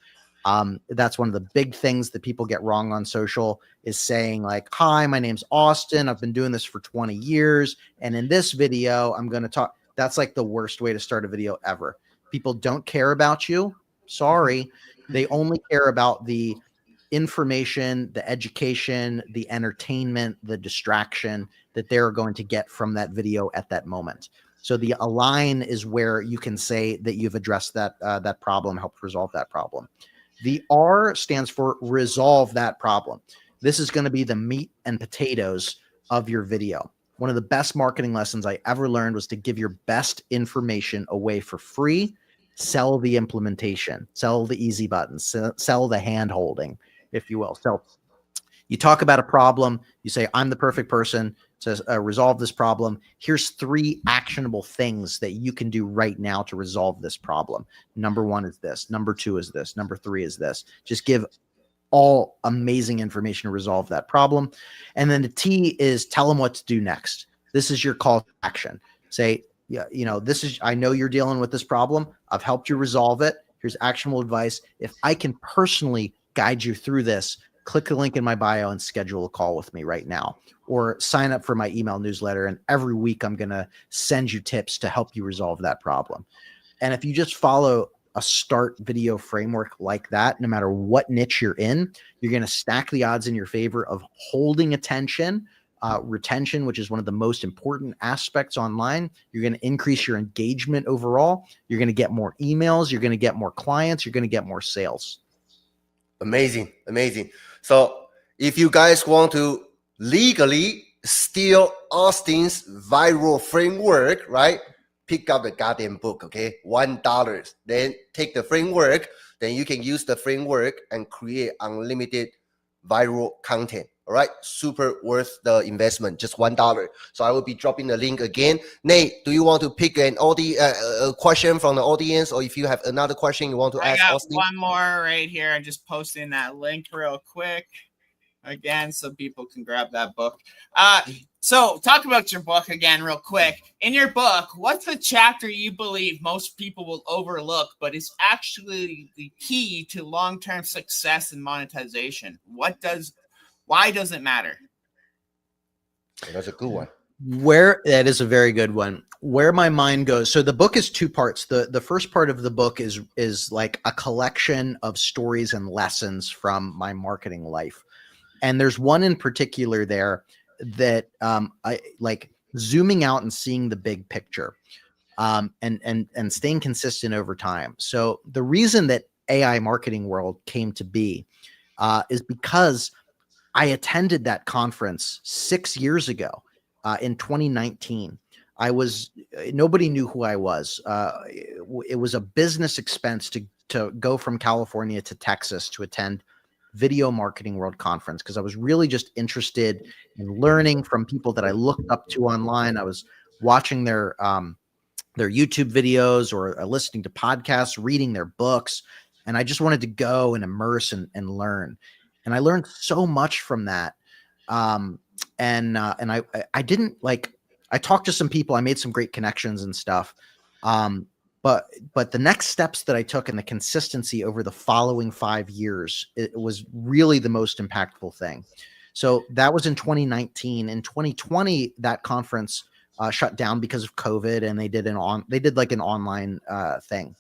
That's one of the big things that people get wrong on social, is saying like, hi, my name's Austin. I've been doing this for 20 years. And in this video, I'm going to talk. That's like the worst way to start a video ever. People don't care about you. Sorry. They only care about the information, the education, the entertainment, the distraction that they're going to get from that video at that moment. So the align is where you can say that you've addressed that problem, helped resolve that problem. The R stands for resolve that problem. This is going to be the meat and potatoes of your video. One of the best marketing lessons I ever learned was to give your best information away for free. Sell the implementation, sell the easy buttons, sell the hand holding, if you will. So you talk about a problem, you say, I'm the perfect person to resolve this problem. Here's 3 actionable things that you can do right now to resolve this problem. Number 1 is this. Number 2 is this. Number 3 is this. Just give all amazing information to resolve that problem. And then the T is tell them what to do next. This is your call to action. Say, yeah, this is, I know you're dealing with this problem. I've helped you resolve it. Here's actionable advice. If I can personally guide you through this, click the link in my bio and schedule a call with me right now, or sign up for my email newsletter. And every week I'm going to send you tips to help you resolve that problem. And if you just follow a start video framework like that, no matter what niche you're in, you're going to stack the odds in your favor of holding attention, retention, which is one of the most important aspects online. You're going to increase your engagement overall. You're going to get more emails. You're going to get more clients. You're going to get more sales. Amazing. Amazing. So if you guys want to legally steal Austin's viral framework, right? Pick up the goddamn book, okay? $1. Then take the framework. Then you can use the framework and create unlimited viral content. All right, super worth the investment, just $1. So I will be dropping the link again. Nate, do you want to pick a question from the audience, or if you have another question you want to ask Austin? One more right here. I'm just posting that link real quick again so people can grab that book. So talk about your book again real quick. In your book, what's the chapter you believe most people will overlook, but is actually the key to long-term success and monetization? Why does it matter? That's a good one. That is a very good one. Where my mind goes. So the book is 2 parts. The first part of the book is like a collection of stories and lessons from my marketing life. And there's one in particular there that I like zooming out and seeing the big picture, and staying consistent over time. So the reason that AI marketing world came to be is because I attended that conference 6 years ago in 2019. Nobody knew who I was. It was a business expense to go from California to Texas to attend Video Marketing World Conference, because I was really just interested in learning from people that I looked up to online. I was watching their YouTube videos or listening to podcasts, reading their books, and I just wanted to go and immerse and learn. And I learned so much from that. And I didn't I talked to some people, I made some great connections and stuff. But the next steps that I took and the consistency over the following 5 years, it was really the most impactful thing. So that was in 2019. In 2020, that conference shut down because of COVID, and they did like an online thing.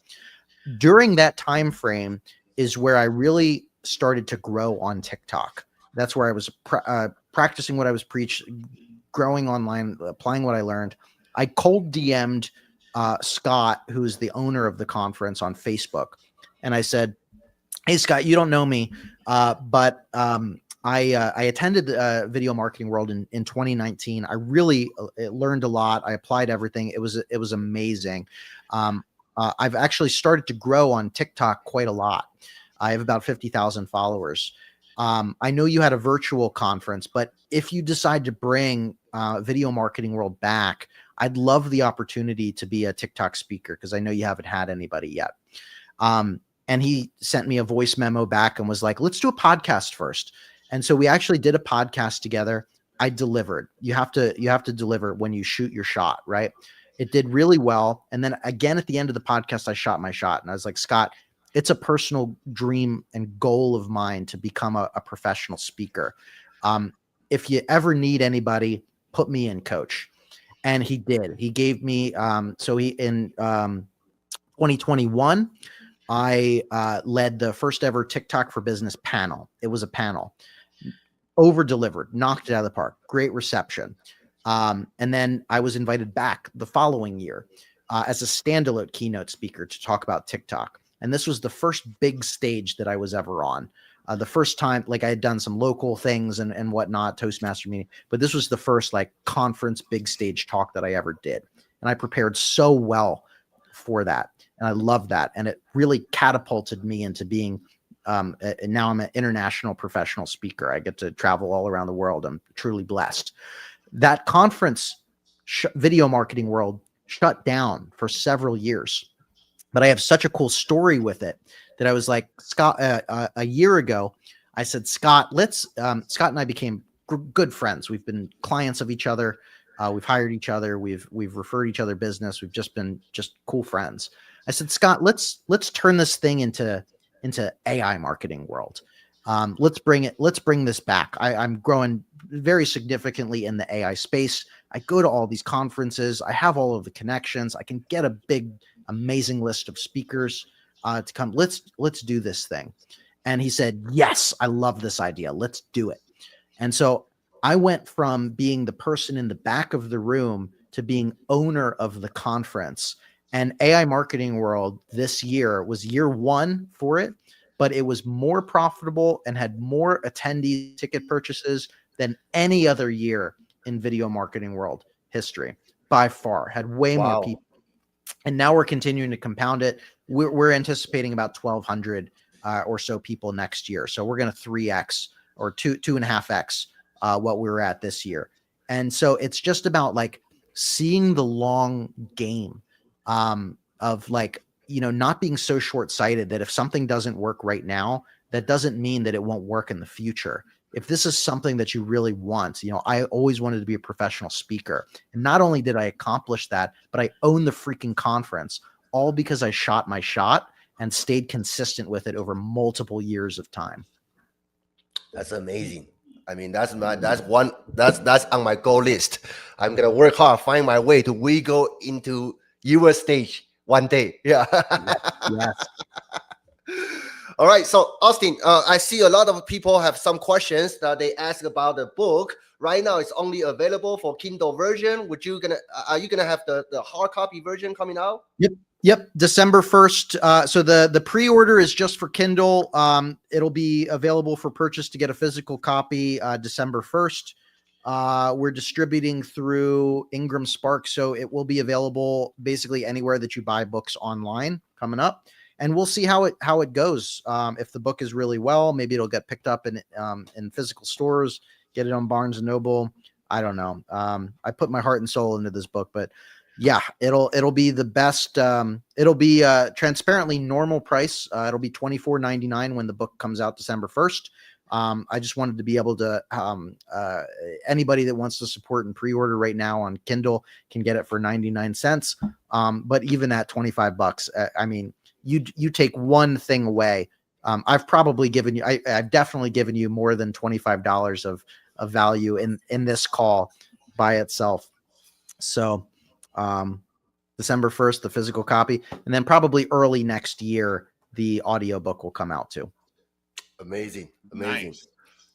During that time frame is where I really started to grow on TikTok. That's where I was practicing what I was growing online, applying what I learned. I cold DM'd Scott, who's the owner of the conference, on Facebook, and I said, "Hey Scott, you don't know me, but I attended Video Marketing World in 2019. I really learned a lot. I applied everything. It was amazing. I've actually started to grow on TikTok quite a lot. I have about 50,000 followers. I know you had a virtual conference, but if you decide to bring Video Marketing World back, I'd love the opportunity to be a TikTok speaker, because I know you haven't had anybody yet." And he sent me a voice memo back and was like, "Let's do a podcast first." And so we actually did a podcast together. I delivered. You have to deliver when you shoot your shot, right? It did really well. And then again, at the end of the podcast, I shot my shot, and I was like, "Scott, it's a personal dream and goal of mine to become a professional speaker. If you ever need anybody, put me in, coach." And he did. He gave me, in 2021, I led the first ever TikTok for Business panel. It was a panel, over delivered, knocked it out of the park, great reception. And then I was invited back the following year as a standalone keynote speaker to talk about TikTok. And this was the first big stage that I was ever on. The first time, like, I had done some local things and whatnot, Toastmaster meeting, but this was the first like conference big stage talk that I ever did. And I prepared so well for that. And I love that. And it really catapulted me into being, now I'm an international professional speaker. I get to travel all around the world. I'm truly blessed. That conference, Video Marketing World, shut down for several years. But I have such a cool story with it that I was like, Scott, a year ago, I said, Scott, Scott and I became good friends. We've been clients of each other. We've hired each other. We've referred each other business. We've just been cool friends. I said, Scott, let's turn this thing into AI marketing world. Let's bring this back. I'm growing very significantly in the AI space. I go to all these conferences. I have all of the connections. I can get a big, amazing list of speakers to come. Let's do this thing. And he said, yes, I love this idea. Let's do it. And so I went from being the person in the back of the room to being owner of the conference. And AI Marketing World this year was year one for it, but it was more profitable and had more attendee ticket purchases than any other year in Video Marketing World history. By far, had way more people. And now we're continuing to compound it. We're anticipating about 1,200 or so people next year. So we're going to 3x or 2.5x what we were at this year. And so it's just about like seeing the long game of like, not being so short-sighted that if something doesn't work right now, that doesn't mean that it won't work in the future. If this is something that you really want, I always wanted to be a professional speaker. And not only did I accomplish that, but I own the freaking conference, all because I shot my shot and stayed consistent with it over multiple years of time. That's amazing. I mean, that's on my goal list. I'm gonna work hard, find my way to wiggle into your stage one day. Yeah. Yes. All right. So Austin, I see a lot of people have some questions that they ask about the book. Right now, it's only available for Kindle version. Are you gonna have the hard copy version coming out? Yep. December 1st. So the pre-order is just for Kindle. It'll be available for purchase to get a physical copy December 1st. We're distributing through Ingram Spark, so it will be available basically anywhere that you buy books online coming up. And we'll see how it goes. If the book is really well, maybe it'll get picked up in physical stores, get it on Barnes and Noble. I don't know. I put my heart and soul into this book, but yeah, it'll be the best. It'll be transparently normal price. It'll be $24.99 when the book comes out December 1st. I just wanted to be able to, anybody that wants to support and pre-order right now on Kindle can get it for 99 cents. But even at $25, I mean, you take one thing away. I've probably given you, I've definitely given you more than $25 of value in this call by itself. So December 1st, the physical copy, and then probably early next year, the audiobook will come out too. Amazing. Nice.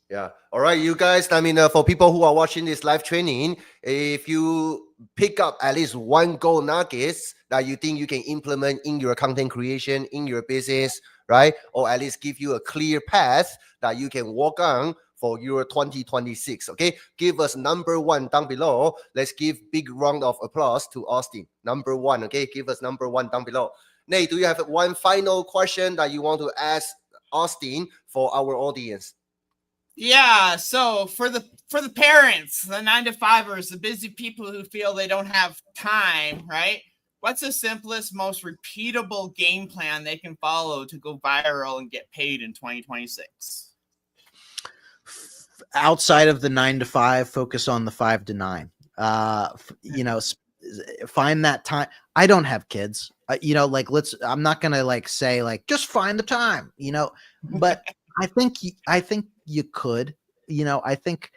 Yeah. All right, you guys. I mean, for people who are watching this live training, if you pick up at least one gold nuggets that you think you can implement in your content creation, in your business, right? Or at least give you a clear path that you can walk on for your 2026. Okay. Give us number one down below. Let's give big round of applause to Austin. Number one. Okay. Give us number one down below. Nate, do you have one final question that you want to ask Austin for our audience? Yeah, so for the parents, the 9-to-5ers, the busy people who feel they don't have time, right? What's the simplest, most repeatable game plan they can follow to go viral and get paid in 2026? Outside of the 9 to 5, focus on the 5 to 9. Find that time. I don't have kids, I'm not going to say just find the time, but I think you could, I think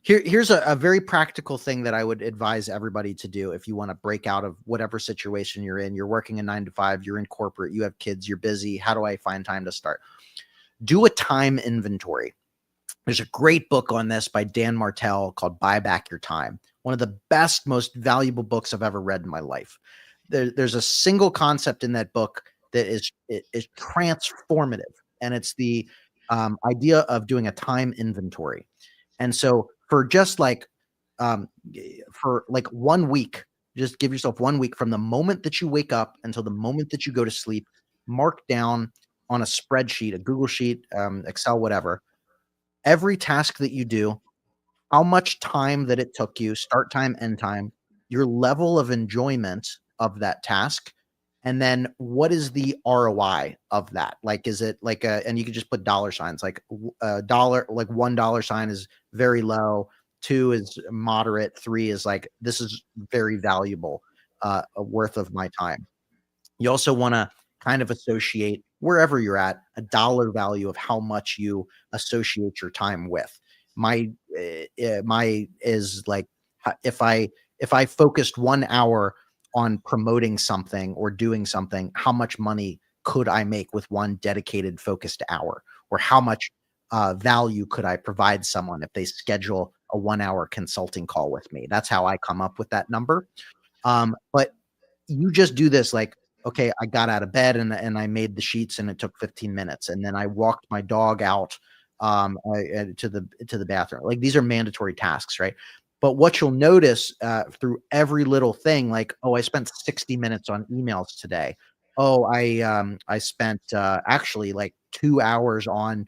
here's a very practical thing that I would advise everybody to do. If you want to break out of whatever situation you're in, you're working a 9 to 5, you're in corporate, you have kids, you're busy. How do I find time to start? Do a time inventory. There's a great book on this by Dan Martell called Buy Back Your Time. One of the best, most valuable books I've ever read in my life. There's a single concept in that book that is transformative, and it's the idea of doing a time inventory. And so for just 1 week, just give yourself 1 week from the moment that you wake up until the moment that you go to sleep, mark down on a spreadsheet, a Google Sheet, Excel, whatever, every task that you do, how much time that it took you, start time, end time, your level of enjoyment of that task, and then what is the ROI of that? Is it and you can just put dollar signs, a dollar, $1 sign is very low, 2 is moderate, 3 is this is very valuable, worth of my time. You also want to kind of associate wherever you're at a dollar value of how much you associate your time with. My is if I focused 1 hour on promoting something or doing something, how much money could I make with one dedicated focused hour? Or how much value could I provide someone if they schedule a 1 hour consulting call with me? That's how I come up with that number. But you just do this okay, I got out of bed and I made the sheets and it took 15 minutes. And then I walked my dog out to the bathroom. These are mandatory tasks, right? But what you'll notice through every little thing, I spent 60 minutes on emails today. Oh, I spent actually 2 hours on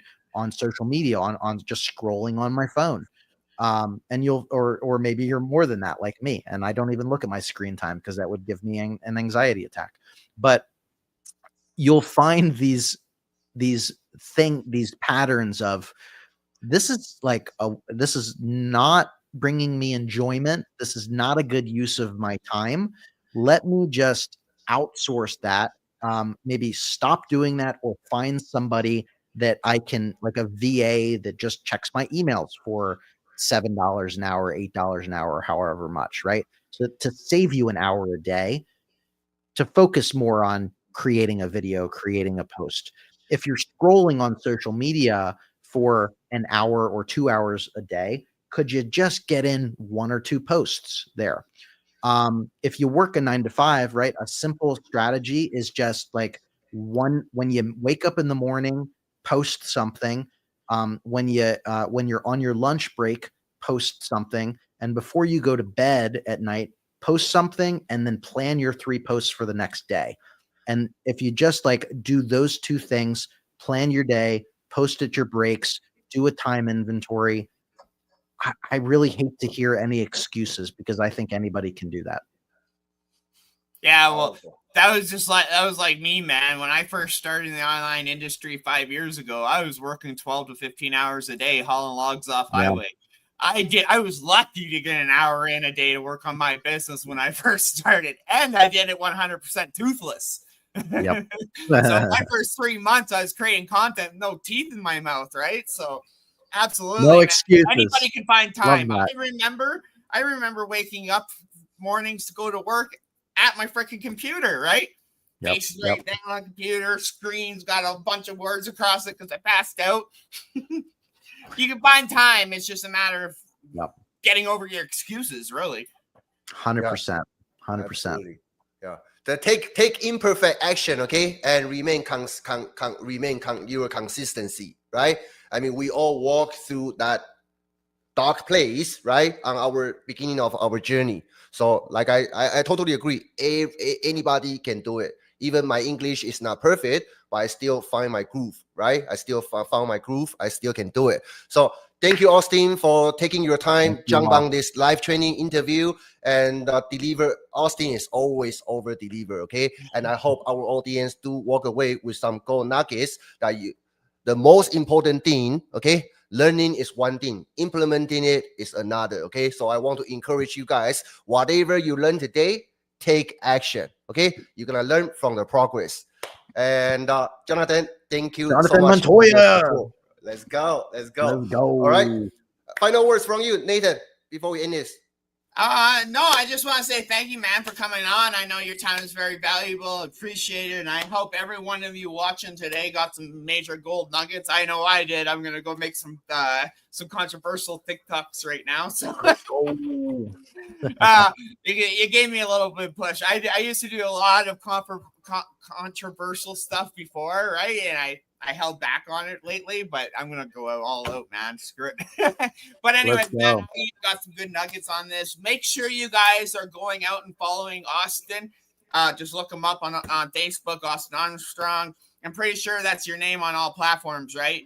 social media, on just scrolling on my phone. And you'll, or maybe you're more than that, like me, and I don't even look at my screen time because that would give me an anxiety attack. But you'll find these patterns of, this is this is not bringing me enjoyment. This is not a good use of my time. Let me just outsource that. Maybe stop doing that, or find somebody that I can, a VA that just checks my emails for $7 an hour, $8 an hour, however much, right? So to save you an hour a day, to focus more on creating a video, creating a post. If you're scrolling on social media for an hour or 2 hours a day, could you just get in 1 or 2 posts there? If you work a 9 to 5, right, a simple strategy is just when you wake up in the morning, post something. When you're on your lunch break, post something. And before you go to bed at night, post something, and then plan your 3 posts for the next day. And if you just do those 2 things, plan your day, post at your breaks, do a time inventory, I really hate to hear any excuses, because I think anybody can do that. Yeah, well, that was like me, man. When I first started in the online industry 5 years ago, I was working 12 to 15 hours a day hauling logs off highway. I was lucky to get an hour in a day to work on my business when I first started, and I did it 100% toothless. Yep. So my first 3 months, I was creating content, no teeth in my mouth, right? So absolutely, no excuses. Anybody can find time. I remember I remember waking up mornings to go to work at my freaking computer, right? Yep, Face right down on the computer, screen's got a bunch of words across it because I passed out. You can find time. It's just a matter of getting over your excuses, really. 100%. 100%. Absolutely. Yeah. The take imperfect action, okay, and remain your consistency, right? I mean, we all walk through that dark place, right, on our beginning of our journey. So, like I totally agree. Anybody can do it. Even my English is not perfect, but I still find my groove, right? I still found my groove. I still can do it. So thank you, Austin, for taking your time, jump on this live training interview and deliver. Austin is always over deliver, okay? And I hope our audience do walk away with some gold nuggets that the most important thing, okay? Learning is one thing, implementing it is another, okay? So I want to encourage you guys, whatever you learn today, take action, okay? You're gonna learn from the progress. And Jonathan, thank you so much. Montoya. Let's go. Let's go. All right. Final words from you, Nathan, before we end this. No, I just want to say thank you, man, for coming on. I know your time is very valuable. Appreciate it. And I hope every one of you watching today got some major gold nuggets. I know I did. I'm going to go make some controversial TikToks right now. So you gave me a little bit of push. I used to do a lot of controversial stuff before, right? And I held back on it lately, but I'm gonna go all out, man. Screw it. But anyway, man, you got some good nuggets on this. Make sure you guys are going out and following Austin. Just look him up on Facebook, Austin Armstrong. I'm pretty sure that's your name on all platforms, right?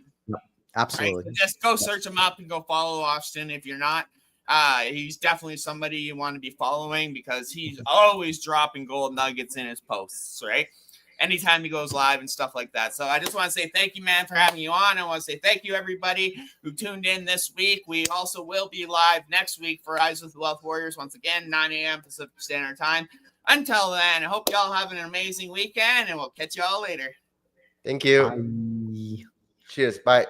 Absolutely. Right? So just go search him up and go follow Austin if you're not. He's definitely somebody you want to be following because he's always dropping gold nuggets in his posts, right? Anytime he goes live and stuff like that. So I just want to say thank you, man, for having you on. I want to say thank you, everybody who tuned in this week. We also will be live next week for Rise with the Wealth Warriors. Once again, 9 a.m. Pacific Standard Time. Until then, I hope y'all have an amazing weekend, and we'll catch y'all later. Thank you. Bye. Cheers. Bye.